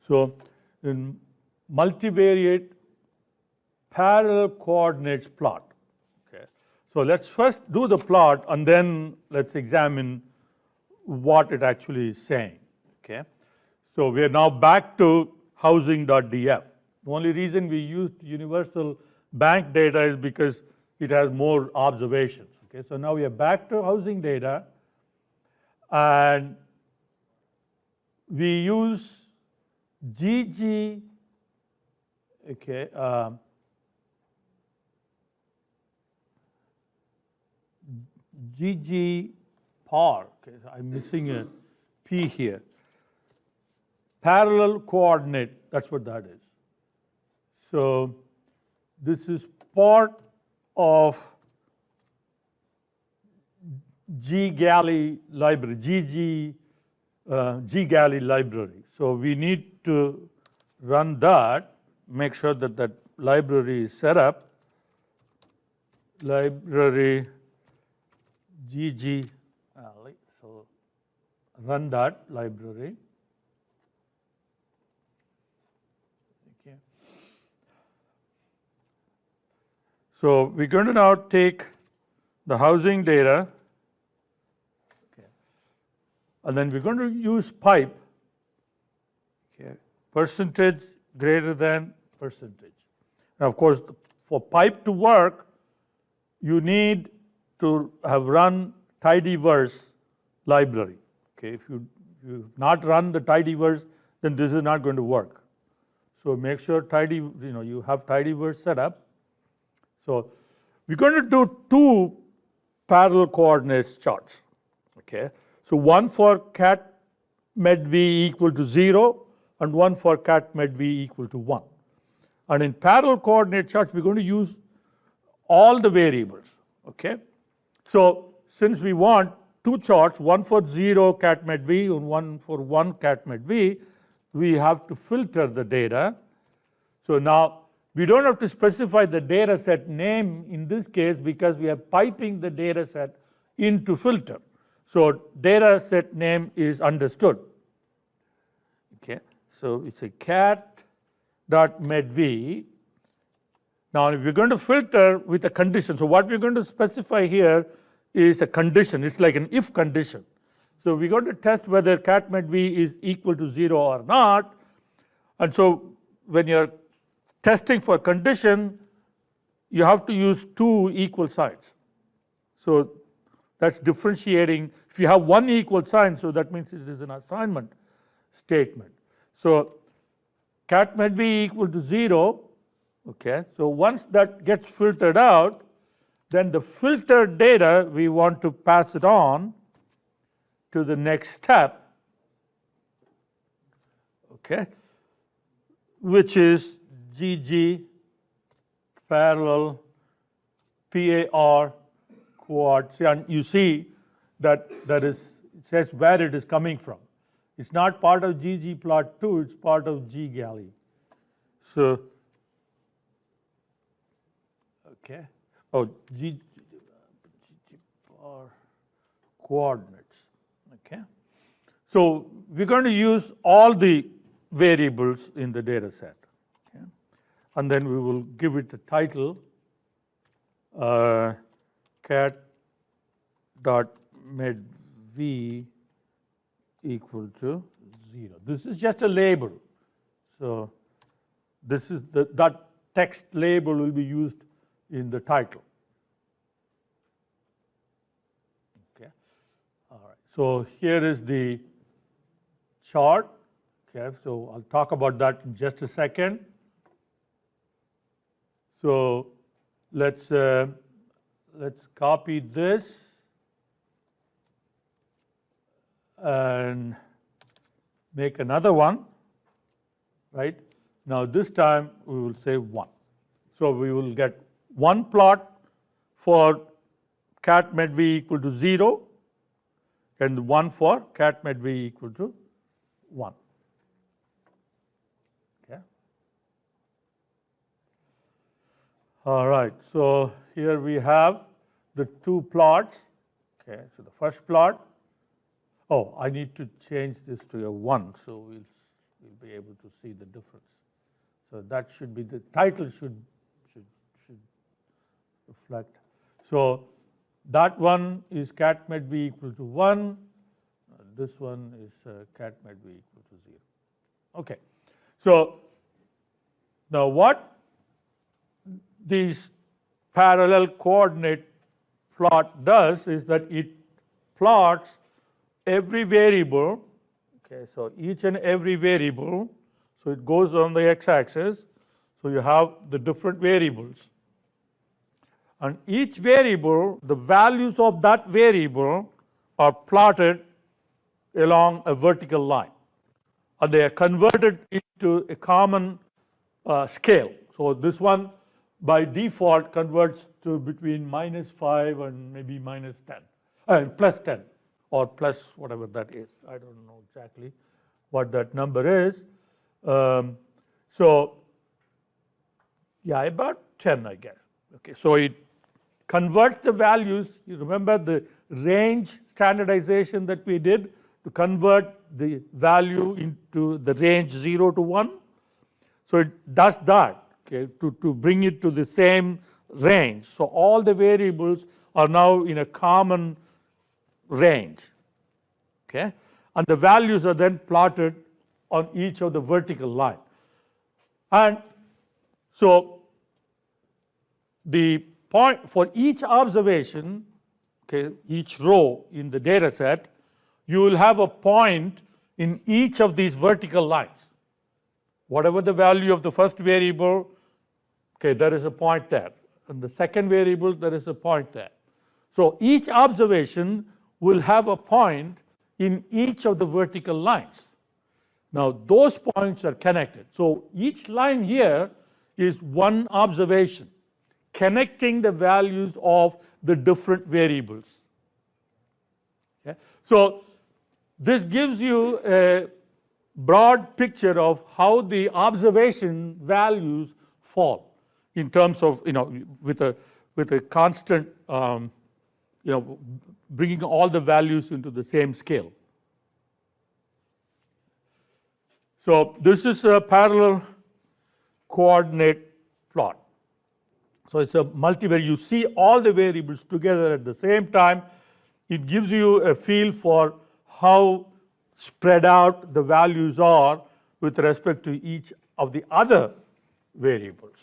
So in multivariate parallel coordinates plot. Okay. So let's first do the plot and then let's examine what it actually is saying. Okay. So we are now back to housing.df. The only reason we used universal bank data is because it has more observations. Okay. So now we are back to housing data and we use GG, okay, GG par, okay, I'm missing a P here, parallel coordinate, that's what that is. So this is part of G-Galley library, G-Galley library. So we need to run that, make sure that that library is set up, library G-Galley, so run that library. Okay. So we're going to now take the housing data, okay, and then we're going to use pipe, okay, percentage greater than percentage. Now, of course, for pipe to work, you need to have run tidyverse library. Okay, if you've not run the tidyverse, then this is not going to work. So make sure you have tidyverse set up. So we're going to do two parallel coordinates charts. Okay, so one for cat med v equal to 0 and one for cat med v equal to 1. And in parallel coordinate charts, we're going to use all the variables. Okay, so since we want two charts, one for 0 cat med v and one for 1 cat med v, we have to filter the data. So now we don't have to specify the data set name in this case because we are piping the data set into filter. So data set name is understood. Okay, so it's a cat dot med v. Now if we're going to filter with a condition, so what we're going to specify here is a condition. It's like an if condition. So we're going to test whether cat med v is equal to 0 or not. And so when you're testing for condition, you have to use two equal signs. So that's differentiating. If you have one equal sign, so that means it is an assignment statement. So cat med v equal to 0. Okay, so once that gets filtered out, then the filtered data, we want to pass it on to the next step, okay, which is GG parallel PAR quad. And you see that it says where it is coming from. It's not part of ggplot2, it's part of G-Galley. So, okay, oh, G coordinates, okay. So we're going to use all the variables in the data set, okay? And then we will give it a title, cat dot med v equal to 0. This is just a label. So this is that text label will be used in the title. Okay. All right. So here is the chart. Okay. So I'll talk about that in just a second. So let's copy this and make another one, right? Now this time we will say 1. So we will get one plot for cat med v equal to 0 and one for cat med v equal to 1. Okay. All right, so here we have the two plots. Okay, so the first plot, oh, I need to change this to a 1, so we'll We'll be able to see the difference. So that should be the title should reflect. So that one is cat med v equal to 1. This one is cat med v equal to 0. Okay. So now what these parallel coordinate plot does is that it plots every variable. Okay, so each and every variable, so it goes on the x-axis, so you have the different variables. And each variable, the values of that variable are plotted along a vertical line. And they are converted into a common scale. So this one, by default, converts to between -5 and maybe -10, plus 10, or plus whatever that is. I don't know exactly what that number is. So yeah, about 10, I guess. Okay, so it converts the values. You remember the range standardization that we did to convert the value into the range 0 to 1? So it does that, okay, to bring it to the same range. So all the variables are now in a common range, okay? And the values are then plotted on each of the vertical line. And so the point for each observation, okay, each row in the data set, you will have a point in each of these vertical lines. Whatever the value of the first variable, okay, there is a point there. And the second variable, there is a point there. So each observation will have a point in each of the vertical lines. Now those points are connected. So each line here is one observation connecting the values of the different variables. Okay? So this gives you a broad picture of how the observation values fall in terms of, with a constant, bringing all the values into the same scale. So this is a parallel coordinate plot. So it's a multivariate. You see all the variables together at the same time. It gives you a feel for how spread out the values are with respect to each of the other variables.